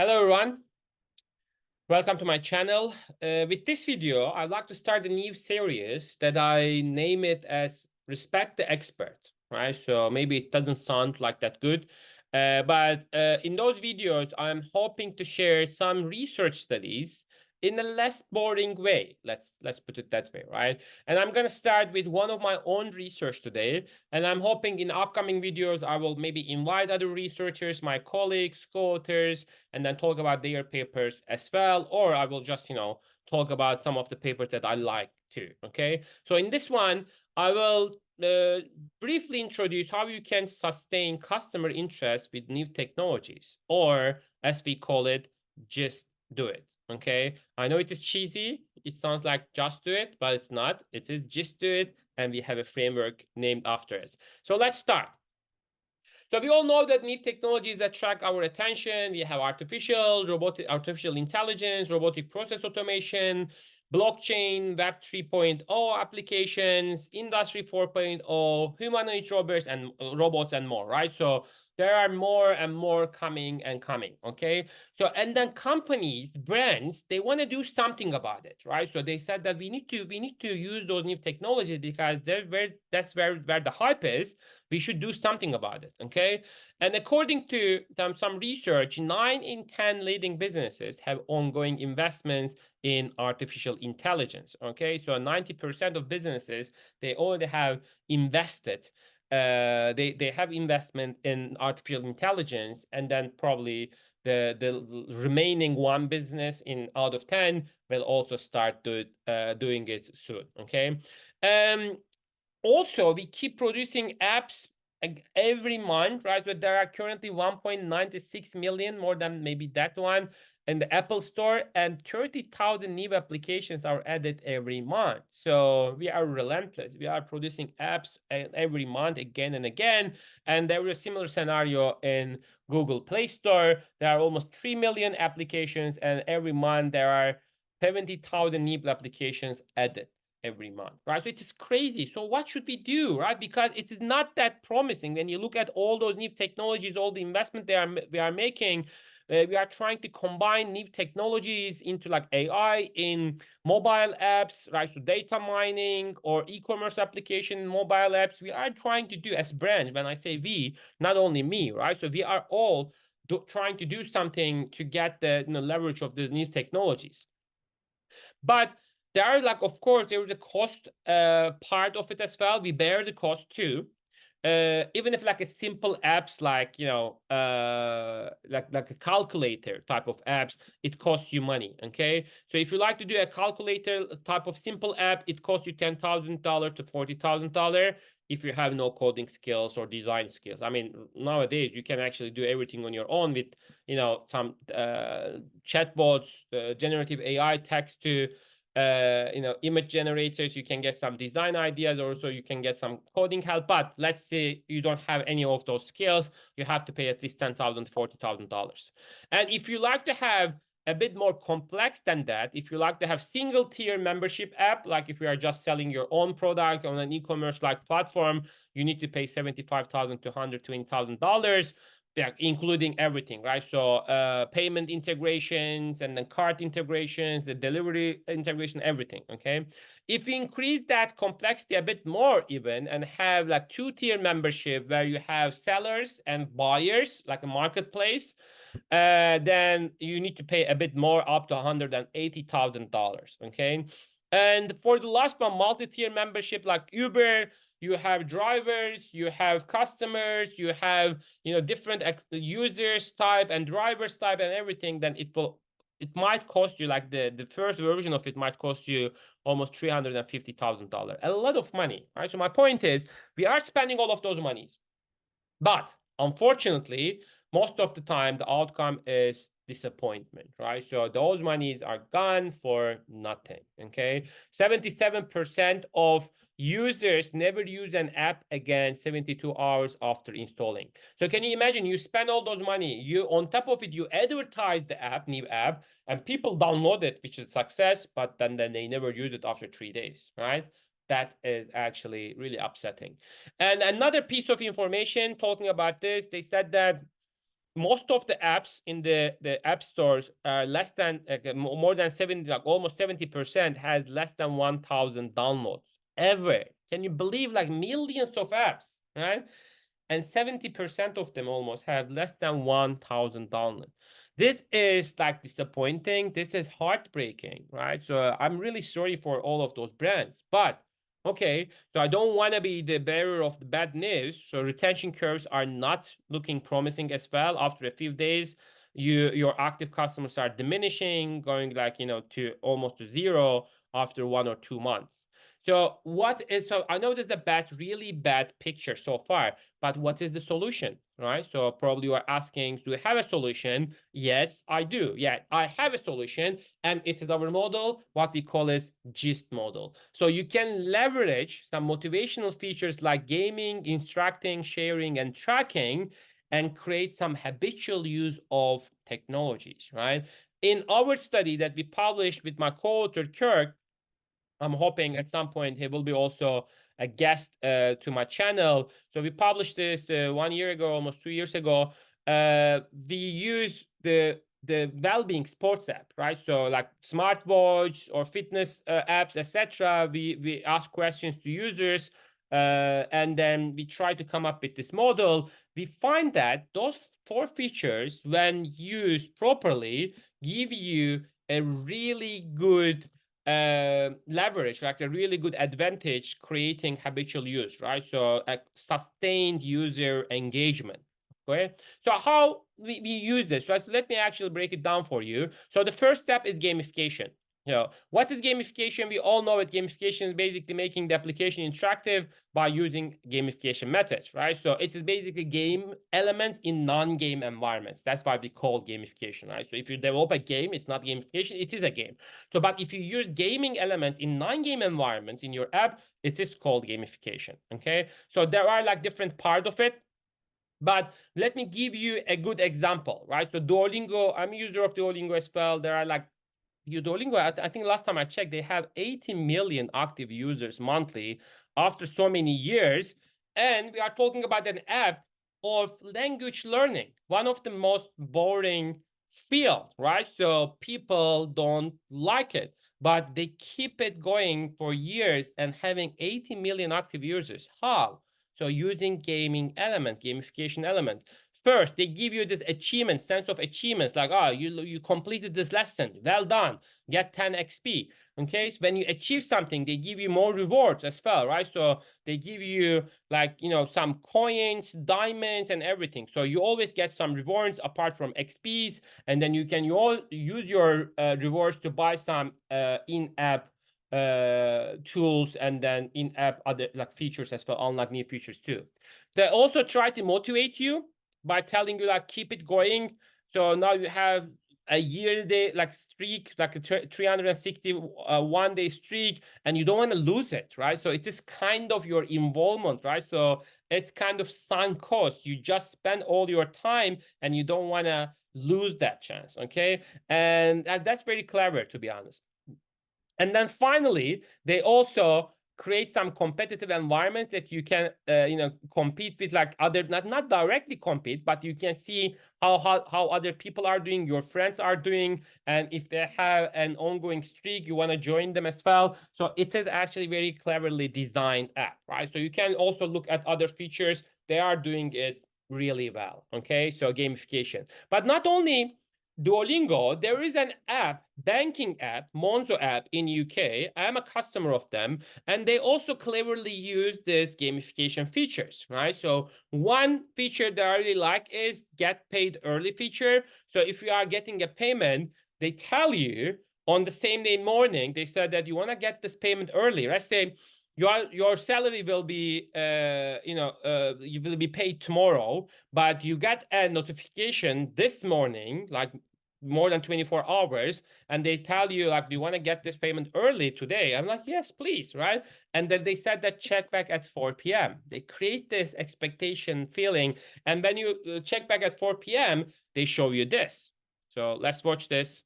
Hello everyone, welcome to my channel. With this video, I'd like to start a new series that I name it as Respect the Expert, right? So maybe it doesn't sound like that good, but in those videos, I'm hoping to share some research studies in a less boring way. Let's put it that way, right? And I'm gonna start with one of my own research today, and I'm hoping in upcoming videos, I will maybe invite other researchers, my colleagues, co-authors, and then talk about their papers as well, or I will just, talk about some of the papers that I like too, okay? So in this one, I will briefly introduce how you can sustain customer interest with new technologies, or as we call it, just do it, okay? I know it is cheesy, it sounds like just do it, but it's not. It is just do it, and we have a framework named after it. So let's start. So we all know that new technologies attract our attention. We have artificial intelligence, robotic process automation, blockchain, Web 3.0 applications, Industry 4.0, humanoid robots and more, right? So there are more and more coming and coming, okay? So, and then companies, brands, they want to do something about it, right? So they said that we need to use those new technologies because that's where the hype is. We should do something about it, okay? And according to some research, 9 in 10 leading businesses have ongoing investments in artificial intelligence, okay? So 90% of businesses, they already have invested. They have investment in artificial intelligence, and then probably the remaining one business in out of 10 will also start doing it soon, okay? Also, we keep producing apps every month, right? But there are currently 1.96 million, more than maybe that one, in the Apple Store, and 30,000 new applications are added every month. So we are relentless. We are producing apps every month again and again. And there is a similar scenario in Google Play Store. There are almost 3 million applications, and every month there are 70,000 new applications added every month, right? So it is crazy. So what should we do, right? Because it is not that promising. When you look at all those new technologies, all the investment we are making, we are trying to combine new technologies into like AI in mobile apps, right? So data mining or e-commerce application mobile apps. We are trying to do as brands. When I say we, not only me, right? So we are all trying to do something to get the leverage of these new technologies. But there are like, of course, there is a cost part of it as well. We bear the cost too. Even if like a simple apps like like a calculator type of apps, it costs you money. Okay, so if you like to do a calculator type of simple app, it costs you $10,000 to $40,000 if you have no coding skills or design skills. I mean, nowadays you can actually do everything on your own with some chatbots, generative AI, text to image generators. You can get some design ideas, also you can get some coding help. But let's say you don't have any of those skills, you have to pay at least $10,000, $40,000. And if you like to have a bit more complex than that, if you like to have single tier membership app, like if you are just selling your own product on an e-commerce like platform, you need to pay $75,000 to $120,000, including everything, right? So payment integrations, and then cart integrations, the delivery integration, everything, okay? If we increase that complexity a bit more even and have like 2-tier membership where you have sellers and buyers, like a marketplace, then you need to pay a bit more, up to $180,000, okay? And for the last one, multi-tier membership like Uber, you have drivers, you have customers, you have different users type and drivers type and everything. Then it might cost you, like the first version of it might cost you almost $350,000, a lot of money, right? So my point is, we are spending all of those monies, but unfortunately, most of the time the outcome is disappointment, right? So those monies are gone for nothing, okay? 77% of users never use an app again 72 hours after installing. So can you imagine, you spend all those money, you on top of it, you advertise the new app, and people download it, which is success, but then they never use it after 3 days, right? That is actually really upsetting. And another piece of information talking about this, they said that most of the apps in the app stores are less than more than 70, like almost 70% has less than 1,000 downloads ever. Can you believe, like millions of apps, right? And 70% of them almost have less than 1,000 downloads. This is like disappointing. This is heartbreaking, right? So I'm really sorry for all of those brands. But okay, so I don't want to be the bearer of the bad news. So retention curves are not looking promising as well. After a few days, your active customers are diminishing, going like, to almost to zero after 1 or 2 months. So I know this is a bad, really bad picture so far, but what is the solution, right? So probably you are asking, do you have a solution? Yes, I do. Yeah, I have a solution, and it is our model, what we call is GIST model. So you can leverage some motivational features like gaming, instructing, sharing, and tracking, and create some habitual use of technologies, right? In our study that we published with my co-author Kirk, I'm hoping at some point he will be also a guest to my channel. So we published this 1 year ago, almost 2 years ago. We use the well-being sports app, right? So like smartwatch or fitness apps, etc. We ask questions to users, and then we try to come up with this model. We find that those four features, when used properly, give you a really good leverage, like a really good advantage creating habitual use, right? So a sustained user engagement. Okay, so how we use this, right? So let me actually break it down for you. So the first step is gamification. What is gamification? We all know it. Gamification is basically making the application interactive by using gamification methods, right? So it is basically game elements in non-game environments. That's why we call gamification, right? So if you develop a game, it's not gamification, it is a game. So, but if you use gaming elements in non-game environments in your app, it is called gamification, okay? So there are like different part of it. But let me give you a good example, right? So Duolingo, I'm a user of Duolingo as well. There are like Duolingo, I think last time I checked, they have 80 million active users monthly after so many years. And we are talking about an app of language learning, one of the most boring field, right? So people don't like it, but they keep it going for years and having 80 million active users. How? So using gaming elements, gamification elements. First, they give you this achievement, sense of achievements, like, oh, you completed this lesson, well done, get 10 XP. Okay, so when you achieve something, they give you more rewards as well, right? So they give you like, some coins, diamonds, and everything. So you always get some rewards apart from XPs, and then you can use your rewards to buy some in-app tools, and then in-app other like features as well, unlock new features too. They also try to motivate you by telling you like keep it going. So now you have a year-day like streak, like a 361 day streak, and you don't want to lose it, right? So it is kind of your involvement, right? So it's kind of sunk cost. You just spend all your time and you don't want to lose that chance, okay? And that's very clever, to be honest. And then finally, they also create some competitive environment that you can, compete with like other, not directly compete, but you can see how other people are doing, your friends are doing, and if they have an ongoing streak, you want to join them as well. So it is actually very cleverly designed app, right? So you can also look at other features. They are doing it really well. Okay, so gamification, but not only Duolingo, there is an app, banking app, Monzo app in UK. I am a customer of them, and they also cleverly use this gamification features, right? So one feature that I really like is get paid early feature. So if you are getting a payment, they tell you on the same day morning, they said that you want to get this payment early. Let's say your salary will be you will be paid tomorrow, but you got a notification this morning, like more than 24 hours, and they tell you like, do you want to get this payment early today? I'm like, yes, please, right? And then they said that check back at 4 p.m. They create this expectation feeling, and when you check back at 4 p.m., they show you this. So let's watch this.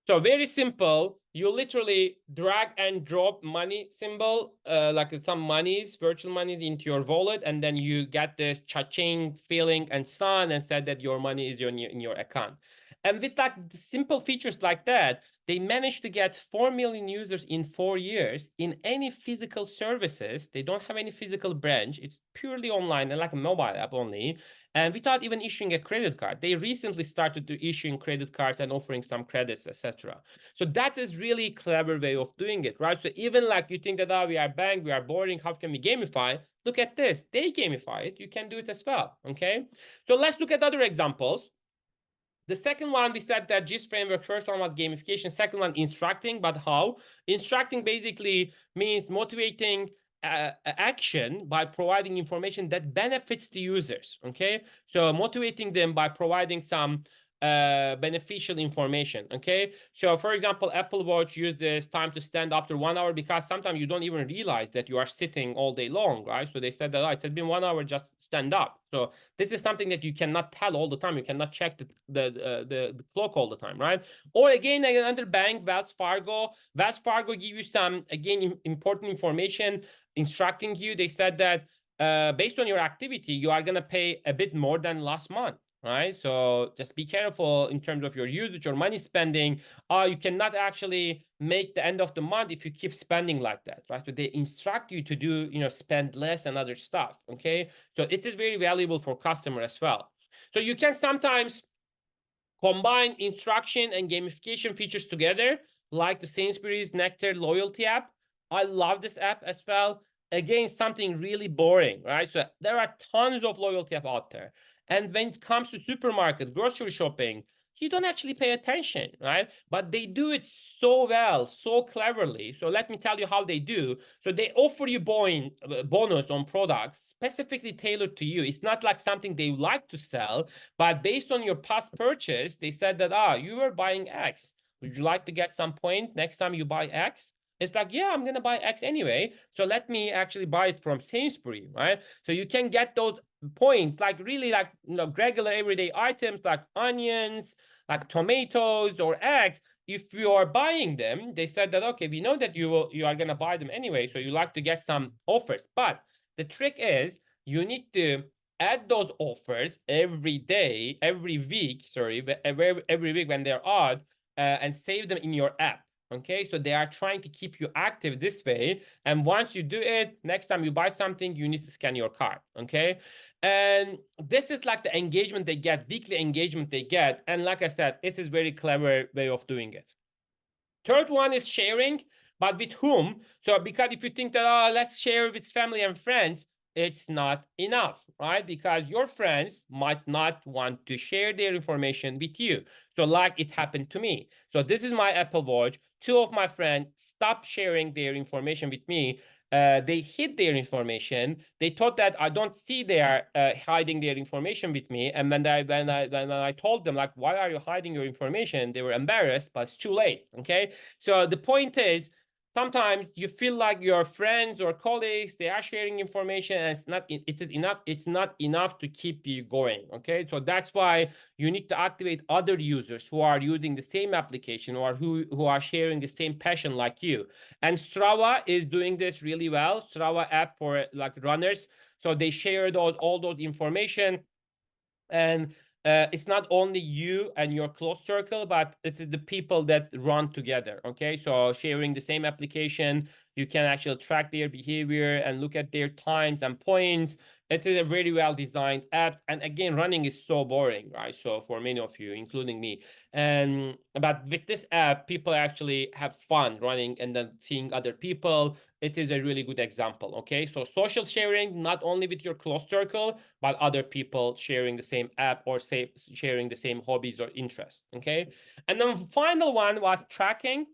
So very simple. You literally drag and drop money symbol, like some monies, virtual monies into your wallet, and then you get this cha-ching feeling and sun, and said that your money is in your account. And with like simple features like that, they managed to get 4 million users in 4 years in any physical services. They don't have any physical branch. It's purely online and like a mobile app only. And without even issuing a credit card. They recently started to issuing credit cards and offering some credits, etc. So that is really clever way of doing it, right? So even like you think that, oh, we are bank, we are boring, how can we gamify? Look at this. They gamify it. You can do it as well, okay? So let's look at other examples. The second one, we said that GIST framework. First one was gamification. Second one, instructing. But how? Instructing basically means motivating action by providing information that benefits the users. Okay, so motivating them by providing some beneficial information. Okay, so for example, Apple Watch use this time to stand after 1 hour, because sometimes you don't even realize that you are sitting all day long, right? So they said that, oh, it has been 1 hour, just stand up. So this is something that you cannot tell all the time. You cannot check the clock all the time, right? Or again, another bank, Wells Fargo. Wells Fargo give you some, again, important information instructing you. They said that based on your activity, you are going to pay a bit more than last month, right? So just be careful in terms of your usage or money spending. You cannot actually make the end of the month if you keep spending like that, right? So they instruct you to do, spend less and other stuff, okay? So it is very valuable for customer as well. So you can sometimes combine instruction and gamification features together, like the Sainsbury's Nectar loyalty app. I love this app as well. Again, something really boring, right? So there are tons of loyalty app out there. And when it comes to supermarket, grocery shopping, you don't actually pay attention, right? But they do it so well, so cleverly. So let me tell you how they do. So they offer you bonus on products specifically tailored to you. It's not like something they like to sell, but based on your past purchase, they said that, you were buying X. Would you like to get some point next time you buy X? It's like, yeah, I'm going to buy X anyway. So let me actually buy it from Sainsbury, right? So you can get those points, like really like, regular everyday items like onions, like tomatoes or eggs. If you are buying them, they said that, okay, we know that you are going to buy them anyway. So you like to get some offers. But the trick is you need to add those offers every day, every week, every week when they're odd, and save them in your app. Okay, so they are trying to keep you active this way. And once you do it, next time you buy something, you need to scan your card. Okay, and this is like the engagement they get, weekly engagement they get. And like I said, it is very clever way of doing it. Third one is sharing, but with whom? So because if you think that, let's share with family and friends, it's not enough, right? Because your friends might not want to share their information with you. So like it happened to me. So this is my Apple Watch. Two of my friends stopped sharing their information with me. They hid their information. They thought that I don't see they are hiding their information with me. And when I told them, like, why are you hiding your information? They were embarrassed, but it's too late. Okay. So the point is, sometimes you feel like your friends or colleagues, they are sharing information and it's not enough to keep you going. Okay, so that's why you need to activate other users who are using the same application or who are sharing the same passion like you. And Strava is doing this really well. Strava app for like runners, so they share all those information. And it's not only you and your close circle, but it's the people that run together. Okay, so sharing the same application, you can actually track their behavior and look at their times and points. It is a very well designed app. And again, running is so boring, right? So for many of you, including me. And but with this app, people actually have fun running and then seeing other people. It is a really good example. Okay, so social sharing, not only with your close circle, but other people sharing the same app or sharing the same hobbies or interests. Okay, and then final one was tracking.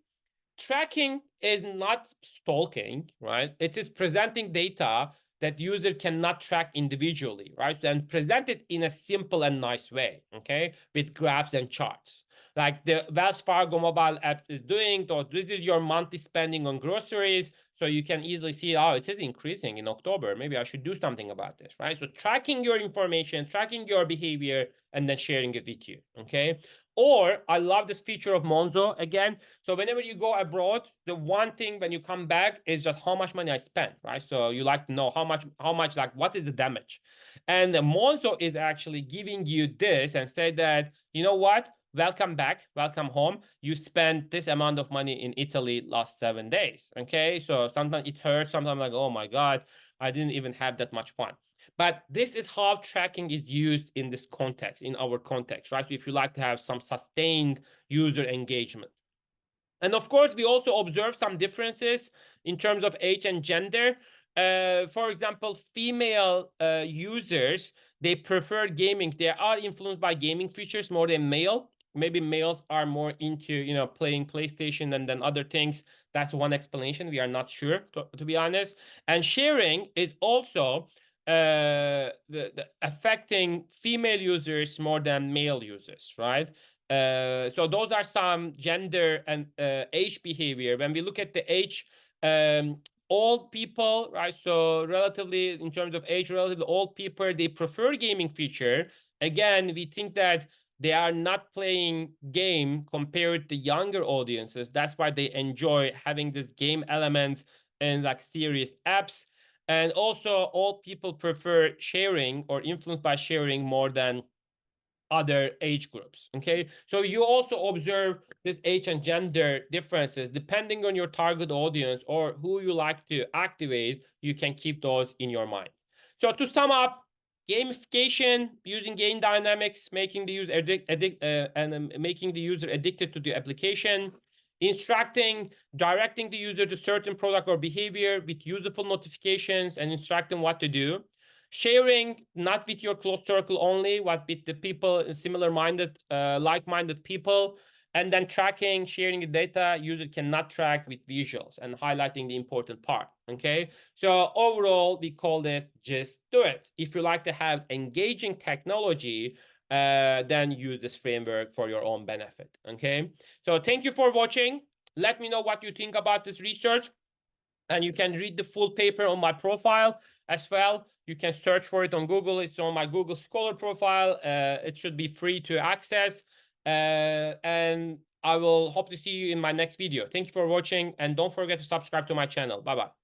Tracking is not stalking, right? It is presenting data that user cannot track individually, right? And present it in a simple and nice way, okay? With graphs and charts. Like the Wells Fargo mobile app is doing, so this is your monthly spending on groceries. So you can easily see, it is increasing in October. Maybe I should do something about this, right? So tracking your information, tracking your behavior, and then sharing it with you, okay? Or I love this feature of Monzo again. So whenever you go abroad, the one thing when you come back is just how much money I spent, right? So you like to know how much, like what is the damage? And Monzo is actually giving you this and say that, you know what? Welcome back, welcome home. You spent this amount of money in Italy last 7 days. Okay. So sometimes it hurts, sometimes like, oh my God, I didn't even have that much fun. But this is how tracking is used in this context, in our context, right? If you like to have some sustained user engagement. And of course, we also observe some differences in terms of age and gender. For example, female users, they prefer gaming. They are influenced by gaming features more than male. Maybe males are more into, playing PlayStation and then other things. That's one explanation. We are not sure, to be honest. And sharing is also the affecting female users more than male users, right? So those are some gender and age behavior. When we look at the age, old people, right? So relatively, in terms of age, relatively old people, they prefer gaming feature. Again, we think that they are not playing game compared to younger audiences. That's why they enjoy having this game elements and like serious apps. And also, all people prefer sharing or influenced by sharing more than other age groups. Okay, so you also observe this age and gender differences depending on your target audience or who you like to activate. You can keep those in your mind. So to sum up, gamification using game dynamics, making the user making the user addicted to the application. Instructing, directing the user to certain product or behavior with useful notifications and instructing what to do. Sharing, not with your close circle only, but with the people, similar minded, like-minded people. And then tracking, sharing the data user cannot track with visuals and highlighting the important part. Okay. So overall, we call this just do it. If you like to have engaging technology, then use this framework for your own benefit. Okay. So thank you for watching. Let me know what you think about this research. And you can read the full paper on my profile as well. You can search for it on Google. It's on my Google Scholar profile. It should be free to access. And I will hope to see you in my next video. Thank you for watching. And don't forget to subscribe to my channel. Bye-bye.